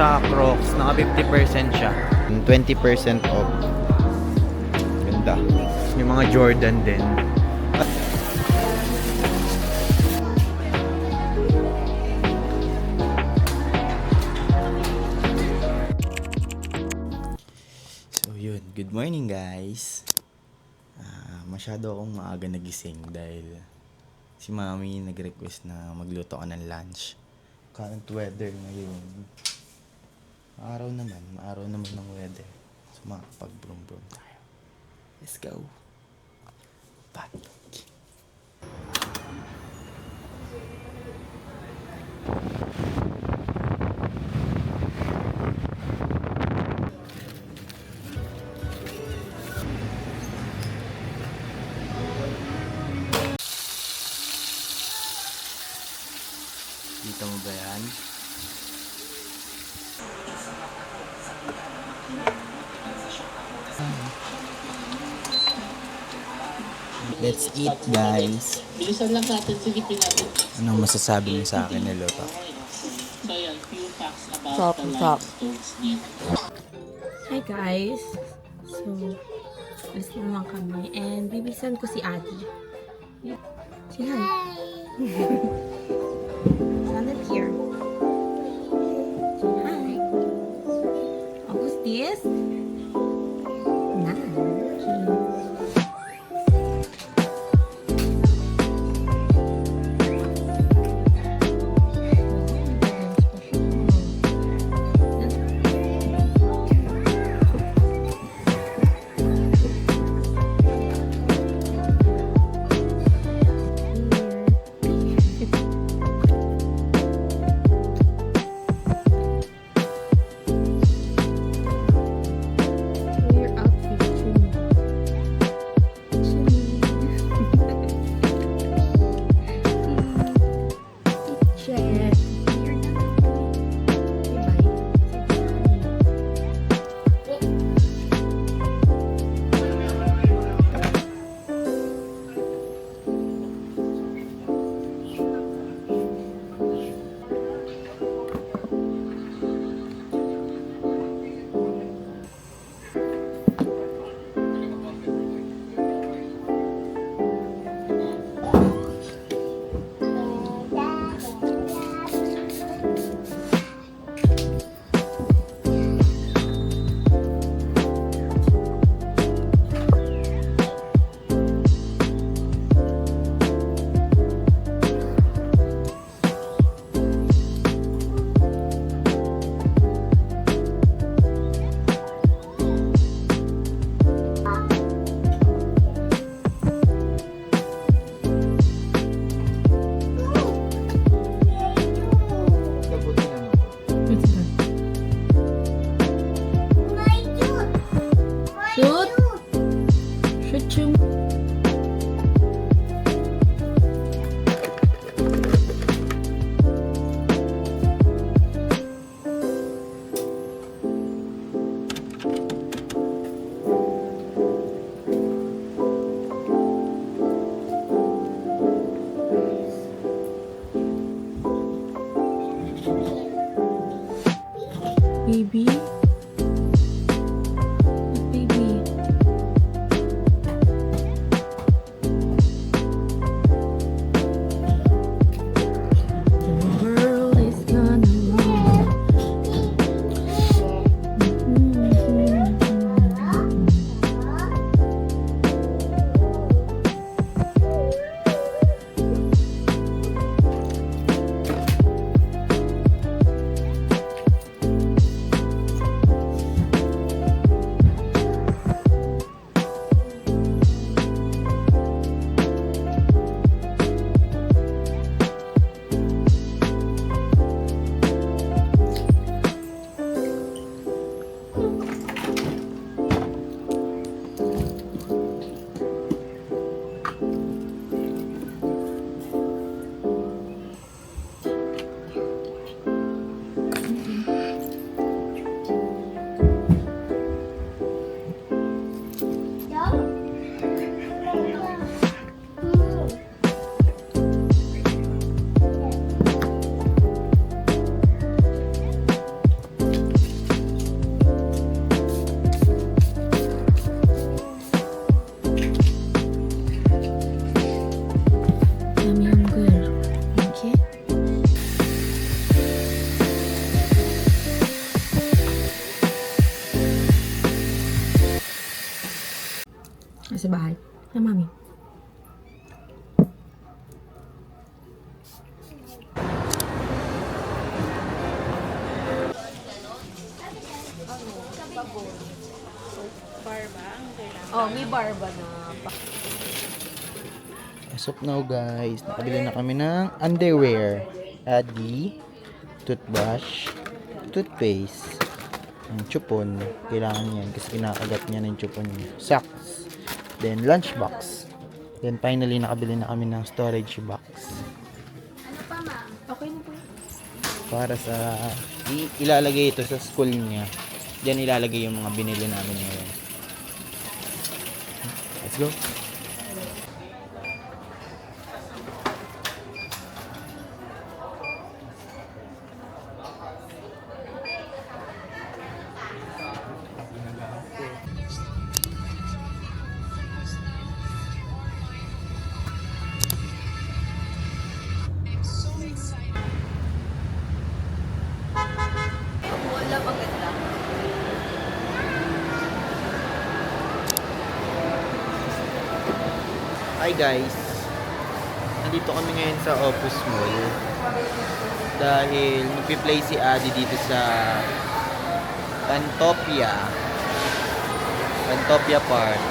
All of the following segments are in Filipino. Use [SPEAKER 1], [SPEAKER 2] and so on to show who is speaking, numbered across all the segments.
[SPEAKER 1] sa Crocs. Naka 50% siya. 20% off. Ganda. Yung mga Jordan din. So yun, good morning guys. Masyado akong maaga nagising dahil si mami nag-request na magluto ka ng lunch. Current weather ngayon. Maaraw naman ng weather. So makapag-brum-brum tayo. Let's go. Patok. Dito mo ba yan? Let's eat, guys.
[SPEAKER 2] Bilisan lang natin, silipin natin.
[SPEAKER 1] Anong masasabi mo sa akin, Niloto?
[SPEAKER 2] So yan, few facts about the limestones dito.
[SPEAKER 3] Hi guys! So, alis na naman kami and bibilisan ko si Adi. Say hi! Stand here. Say hi! Oh, who's this? Nike. Oh, may barba na.
[SPEAKER 1] As of now guys, nakabili na kami ng underwear, adi, toothbrush, toothpaste, ang chupon, kailangan yan kasi kinakagat niya ng chupon niya, socks, then lunchbox, then finally nakabili na kami ng storage box
[SPEAKER 3] Okay na po.
[SPEAKER 1] para sa ilalagay ito sa school niya. Diyan ilalagay yung mga binili namin ngayon. Let's go.
[SPEAKER 3] Wala maganda.
[SPEAKER 1] Hi guys, nandito kami ngayon sa Opus Mall dahil magpi-play si Adi dito sa Pantopia Park.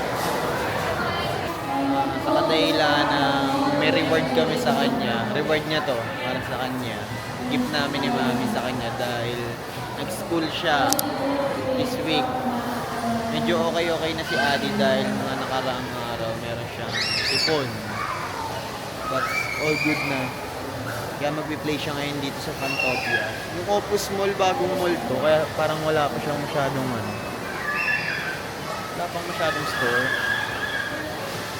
[SPEAKER 1] Sa kadahilan na may reward kami sa kanya, reward niya to para sa kanya, gift namin ni Mami sa kanya dahil nag-school siya this week. Medyo okay na si Adi dahil mga nakaraang araw meron siyang ipon. But all good na. Kaya magpi-play siya ngayon dito sa Pantopia. Yung Opus Mall, bagong mall to, kaya parang wala pa siyang masyadong wala pang masyadong store.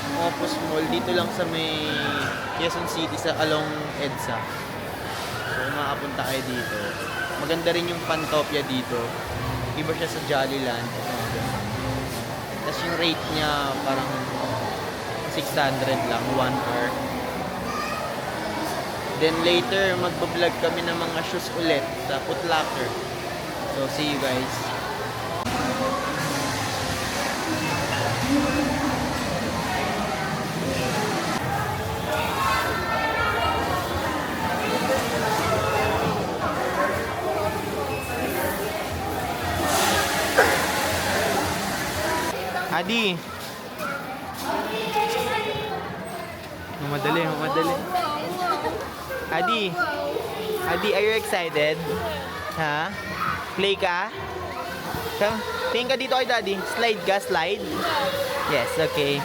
[SPEAKER 1] Yung Opus Mall, dito lang sa may Quezon City sa along EDSA. So kung makapunta kayo dito, maganda rin yung Pantopia dito. Iba siya sa Jollyland. Tapos yung rate niya parang 600 lang, 1 hour. Then later, magbablog kami ng mga shoes ulit sa Foot Locker. So, see you guys. Adi! Mamadali. Adi, are you excited? Ha? Play ka? Come, tingin ka dito kay Daddy. Slide ka, slide? Yes, okay.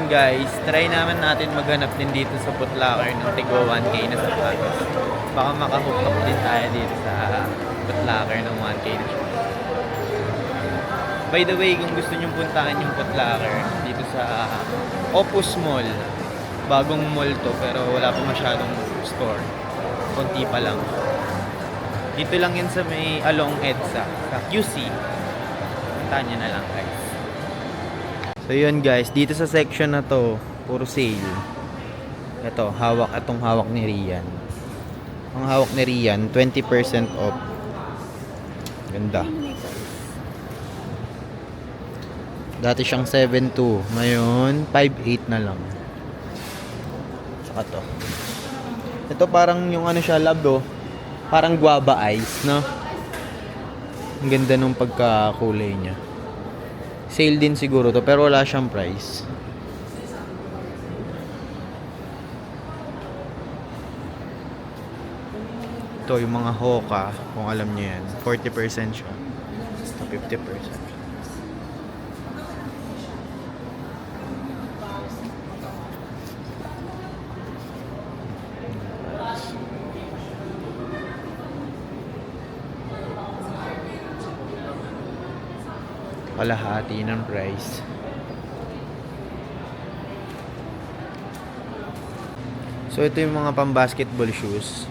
[SPEAKER 1] yun guys, try naman natin maghanap din dito sa Foot Locker ng Tigo 1K na sapatos. Baka makahook up din tayo dito sa Foot Locker ng 1K na shoes. By the way, kung gusto nyo puntahan yung Foot Locker dito sa Opus Mall, bagong mall to pero wala pa masyadong store. Konti pa lang. Dito lang yun sa may along EDSA, sa QC. Puntahan nyo na lang guys. So yun guys, dito sa section na to, puro sale. Ito, itong hawak ni Rian. Ang hawak ni Rian, 20% off. Ganda. Dati siyang 7.2, ngayon 5.8 na lang. Saka to. Ito parang yung ano siya, lab oh. Parang guava ice, no? Ang ganda nung pagkakulay niya. Sale din siguro to, pero wala siyang price. Ito yung mga Hoka, kung alam niyo yan. 40% siya. 50%. Kalahati ng price. So ito yung mga pang-basketball shoes.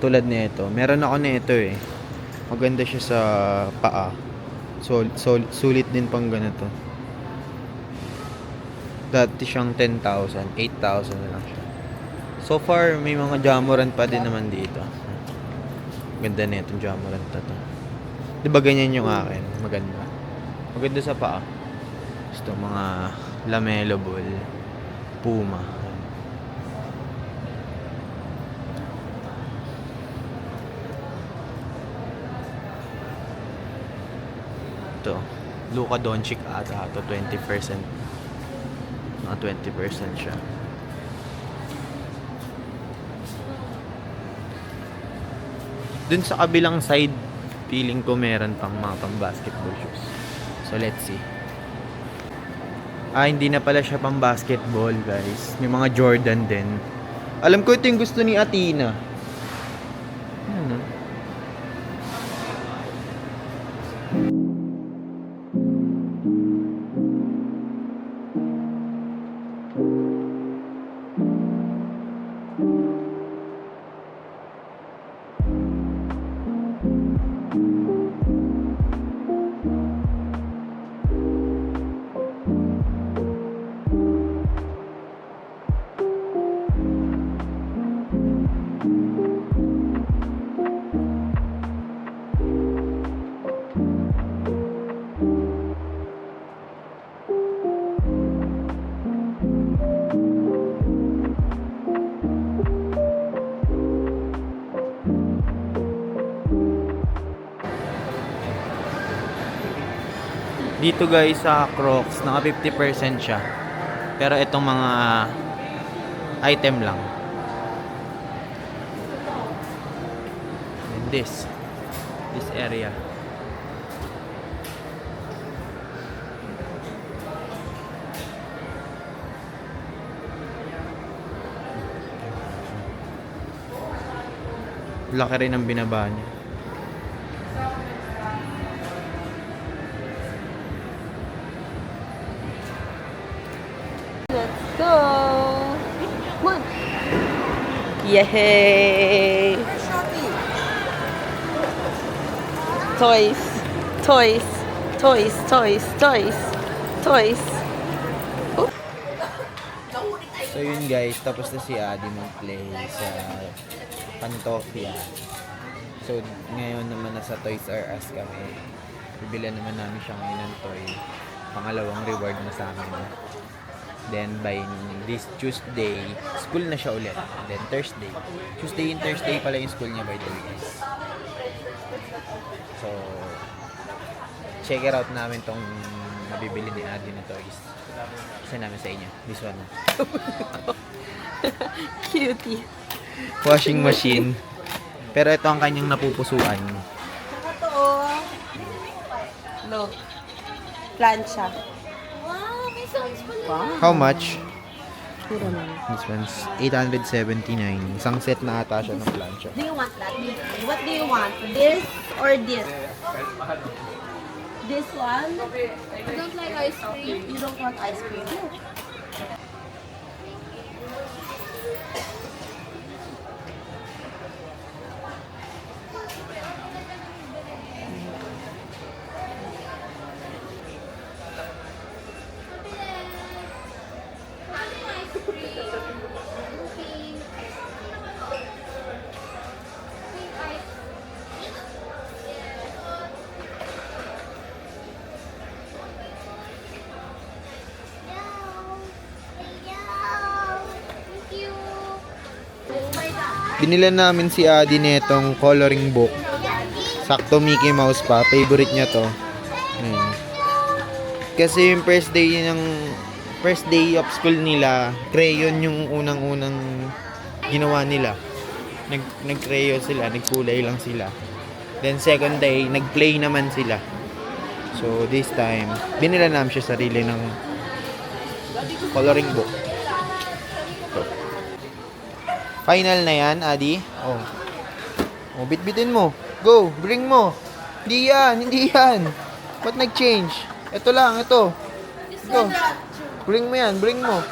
[SPEAKER 1] Tulad nito. Meron ako nito eh. Maganda siya sa paa. Sulit din pang ganito. Dati siyang 10,000, 8,000 na lang siya. So far, may mga Jamoran pa din naman dito. Ganda na itong Jamoran to. Diba ganyan yung akin? Maganda. Maganda sa paa. Gusto mga Lamelo Ball, Puma. Ito, Luka Doncic ata ito, 20%. Mga 20% siya. Dun sa kabilang side, feeling ko meron pang mga pang basketball shoes. So let's see. Hindi na pala siya pang basketball guys. May mga Jordan din. Alam ko ito yung gusto ni Athena. Ano? Dito guys sa Crocs, naka 50% siya. Pero itong mga item lang. And this area. Laki rin ang binaba niya.
[SPEAKER 3] Go! Come on! Yay! Toys! Toys! Toys! Toys! Toys! Toys! Oh.
[SPEAKER 1] So yun guys, tapos na si Adi mag-play sa Pantofia. So ngayon naman nasa Toys R Us kami. Bibili naman namin siya ngayon ng toy. Pangalawang reward na sa amin. Then by this Tuesday, school na siya ulit. And then Thursday. Tuesday and Thursday pala yung school niya by the way guys. So check it out namin tong nabibili ni Adi na toys. Isa namin sa inyo. This one.
[SPEAKER 3] Cutie.
[SPEAKER 1] Washing machine. Pero ito ang kanyang napupusuan.
[SPEAKER 3] Look. Plancha. Wow, may songs pala. Wow.
[SPEAKER 1] How much?
[SPEAKER 3] Mura lang.
[SPEAKER 1] This one's 879. Isang set na ata siya ng plancha.
[SPEAKER 3] Do you want that? What do you want? This or this? This one?
[SPEAKER 4] I don't like ice cream.
[SPEAKER 3] You don't want ice cream?
[SPEAKER 1] Binila namin si Adi netong coloring book. Sakto Mickey Mouse pa. Favorite niya to. Ayun. Kasi yung first day of school nila, crayon yung unang-unang ginawa nila. Nag-crayon sila, nagkulay lang sila. Then second day, nag-play naman sila. So this time, binila namin siya sarili ng coloring book. Final na yan, Adi. Oh. Oh, bitbitin mo. Go, bring mo. Hindi yan. Ba't nag-change? Ito lang, ito. Go. Bring mo yan, bring mo.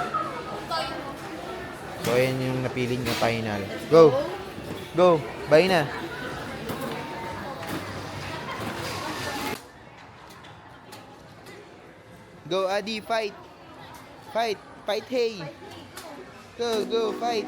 [SPEAKER 1] So, ayan yung napiling na final. Go. Go, bye na. Go, Adi, fight. Fight, hey. Go, fight.